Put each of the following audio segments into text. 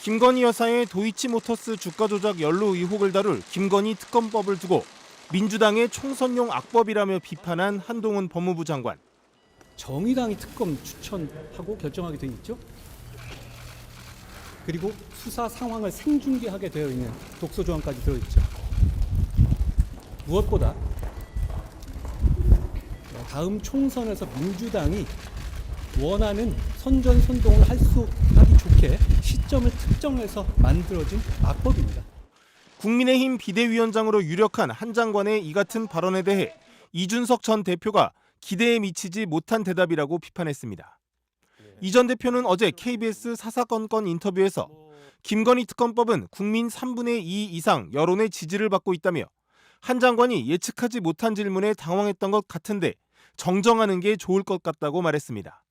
김건희 여사의 도이치모터스 주가 조작 연루 의혹을 다룰 김건희 특검법을 두고 민주당의 총선용 악법이라며 비판한 한동훈 법무부 장관. 정의당이 특검 추천하고 결정하게 돼 있죠. 그리고 수사 상황을 생중계하게 되어 있는 독소 조항까지 들어있죠. 무엇보다 다음 총선에서 민주당이 원하는 선전선동을 하기 좋게 시점을 특정해서 만들어진 악법입니다. 국민의힘 비대위원장으로 유력한 한 장관의 이 같은 발언에 대해 이준석 전 대표가 기대에 미치지 못한 대답이라고 비판했습니다. 이 전 대표는 어제 KBS 사사건건 인터뷰에서 김건희 특검법은 국민 3분의 2 이상 여론의 지지를 받고 있다며 한 장관이 예측하지 못한 질문에 당황했던 것 같은데 정정하는 게 좋을 것 같다고 말했습니다.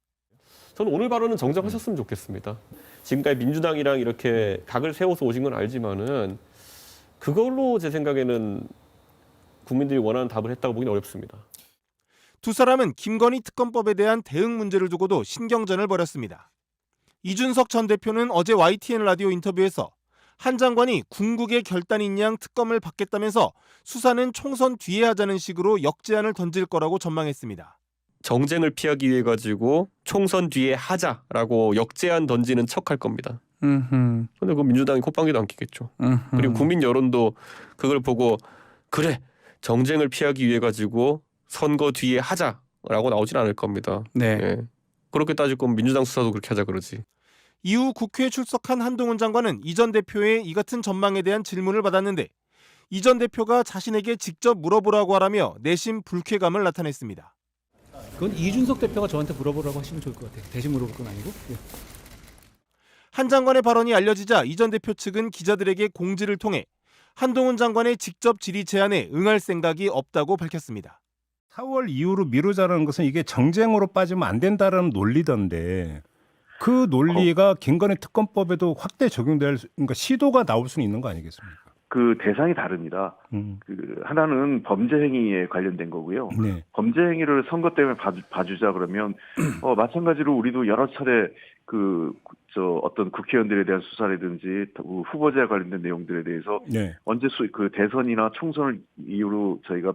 저는 오늘 발언은 정정하셨으면 좋겠습니다. 지금까지 민주당이랑 이렇게 각을 세워서 오신 건 알지만은 그걸로 제 생각에는 국민들이 원하는 답을 했다고 보기는 어렵습니다. 두 사람은 김건희 특검법에 대한 대응 문제를 두고도 신경전을 벌였습니다. 이준석 전 대표는 어제 YTN 라디오 인터뷰에서 한 장관이 궁극의 결단인 양 특검을 받겠다면서 수사는 총선 뒤에 하자는 식으로 역제안을 던질 거라고 전망했습니다. 정쟁을 피하기 위해 가지고 총선 뒤에 하자라고 역제안 던지는 척할 겁니다. 근데 그 민주당이 콧방귀도 안 끼겠죠. 그리고 국민 여론도 그걸 보고 그래 정쟁을 피하기 위해 가지고 선거 뒤에 하자라고 나오진 않을 겁니다. 네. 예. 그렇게 따질 거면 민주당 수사도 그렇게 하자 그러지. 이후 국회에 출석한 한동훈 장관은 이 전 대표의 이 같은 전망에 대한 질문을 받았는데 이 전 대표가 자신에게 직접 물어보라고 하라며 내심 불쾌감을 나타냈습니다. 그건 이준석 대표가 저한테 물어보라고 하시면 좋을 것 같아요. 대신 물어볼 건 아니고. 예. 한 장관의 발언이 알려지자 이 전 대표 측은 기자들에게 공지를 통해 한동훈 장관의 직접 질의 제안에 응할 생각이 없다고 밝혔습니다. 4월 이후로 미루자라는 것은 이게 정쟁으로 빠지면 안 된다는 논리던데 그 논리가 김건희 특검법에도 확대 적용될 그러니까 시도가 나올 수는 있는 거 아니겠습니까? 그 대상이 다릅니다. 그 하나는 범죄 행위에 관련된 거고요. 네. 범죄 행위를 선거 때문에 봐주자 그러면 마찬가지로 우리도 여러 차례 어떤 국회의원들에 대한 수사라든지 후보자에 관련된 내용들에 대해서 네. 언제 그 대선이나 총선을 이유로 저희가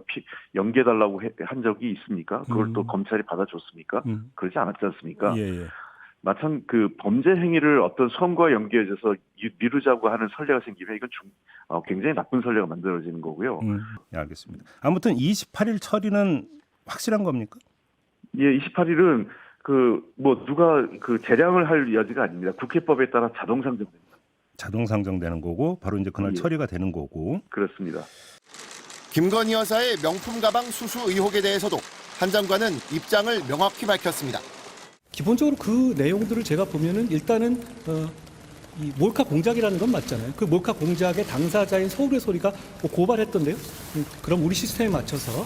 연기해달라고 한 적이 있습니까? 그걸 또 검찰이 받아줬습니까? 그러지 않았지 않습니까? 예. 마찬 그 범죄 행위를 어떤 선거와 연계해서 미루자고 하는 선례가 생기면 이건 굉장히 나쁜 선례가 만들어지는 거고요. 네, 알겠습니다. 아무튼 28일 처리는 확실한 겁니까? 예, 28일은 누가 재량을 할 여지가 아닙니다. 국회법에 따라 자동 상정됩니다. 자동 상정되는 거고 바로 이제 그날 예. 처리가 되는 거고. 그렇습니다. 김건희 여사의 명품 가방 수수 의혹에 대해서도 한 장관은 입장을 명확히 밝혔습니다. 기본적으로 그 내용들을 제가 보면은 일단은 이 몰카 공작이라는 건 맞잖아요. 그 몰카 공작의 당사자인 서울의 소리가 고발했던데요. 그럼 우리 시스템에 맞춰서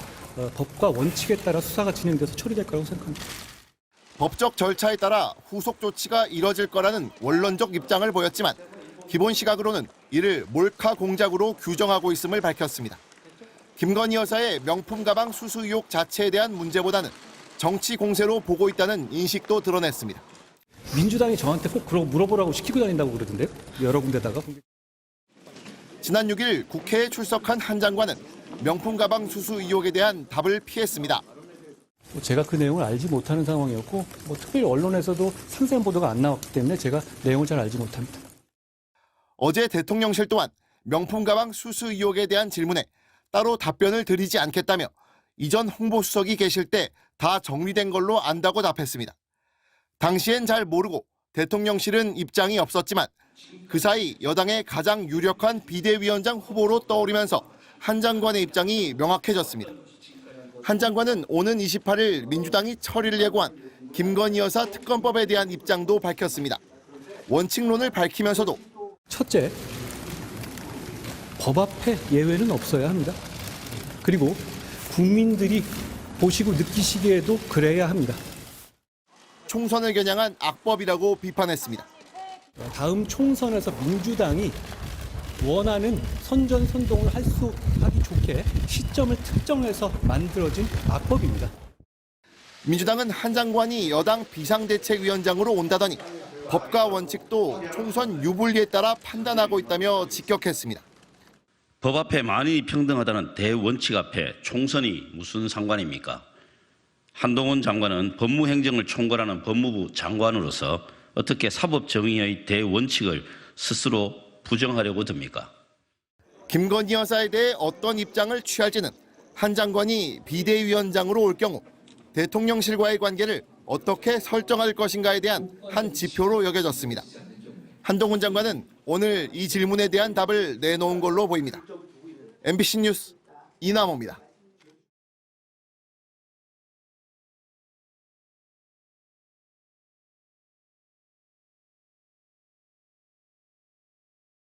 법과 원칙에 따라 수사가 진행돼서 처리될 거라고 생각합니다. 법적 절차에 따라 후속 조치가 이뤄질 거라는 원론적 입장을 보였지만 기본 시각으로는 이를 몰카 공작으로 규정하고 있음을 밝혔습니다. 김건희 여사의 명품 가방 수수 의혹 자체에 대한 문제보다는 정치 공세로 보고 있다는 인식도 드러냈습니다. 민주당이 저한테 꼭 그러고 물어보라고 시키고 다닌다고 그러던데요. 여러 군데다가. 지난 6일 국회에 출석한 한 장관은 명품 가방 수수 의혹에 대한 답을 피했습니다. 제가 그 내용을 알지 못하는 상황이었고 특별히 언론에서도 상세한 보도가 안 나왔기 때문에 제가 내용을 잘 알지 못합니다. 어제 대통령실 또한 명품 가방 수수 의혹에 대한 질문에 따로 답변을 드리지 않겠다며 이전 홍보수석이 계실 때 다 정리된 걸로 안다고 답했습니다. 당시엔 잘 모르고 대통령실은 입장이 없었지만 그 사이 여당의 가장 유력한 비대위원장 후보로 떠오르면서 한 장관의 입장이 명확해졌습니다. 한 장관은 오는 28일 민주당이 처리를 예고한 김건희 여사 특검법에 대한 입장도 밝혔습니다. 원칙론을 밝히면서도 첫째, 법 앞에 예외는 없어야 합니다. 그리고 국민들이 보시고 느끼시기에도 그래야 합니다. 총선을 겨냥한 악법이라고 비판했습니다. 다음 총선에서 민주당이 원하는 선전선동을 하기 좋게 시점을 특정해서 만들어진 악법입니다. 민주당은 한 장관이 여당 비상대책위원장으로 온다더니 법과 원칙도 총선 유불리에 따라 판단하고 있다며 직격했습니다. 법 앞에 만인이 평등하다는 대원칙 앞에 총선이 무슨 상관입니까? 한동훈 장관은 법무행정을 총괄하는 법무부 장관으로서 어떻게 사법정의의 대원칙을 스스로 부정하려고 듭니까? 김건희 여사에 대해 어떤 입장을 취할지는 한 장관이 비대위원장으로 올 경우 대통령실과의 관계를 어떻게 설정할 것인가에 대한 한 지표로 여겨졌습니다. 한동훈 장관은 오늘 이 질문에 대한 답을 내놓은 걸로 보입니다. MBC 뉴스 이남호입니다.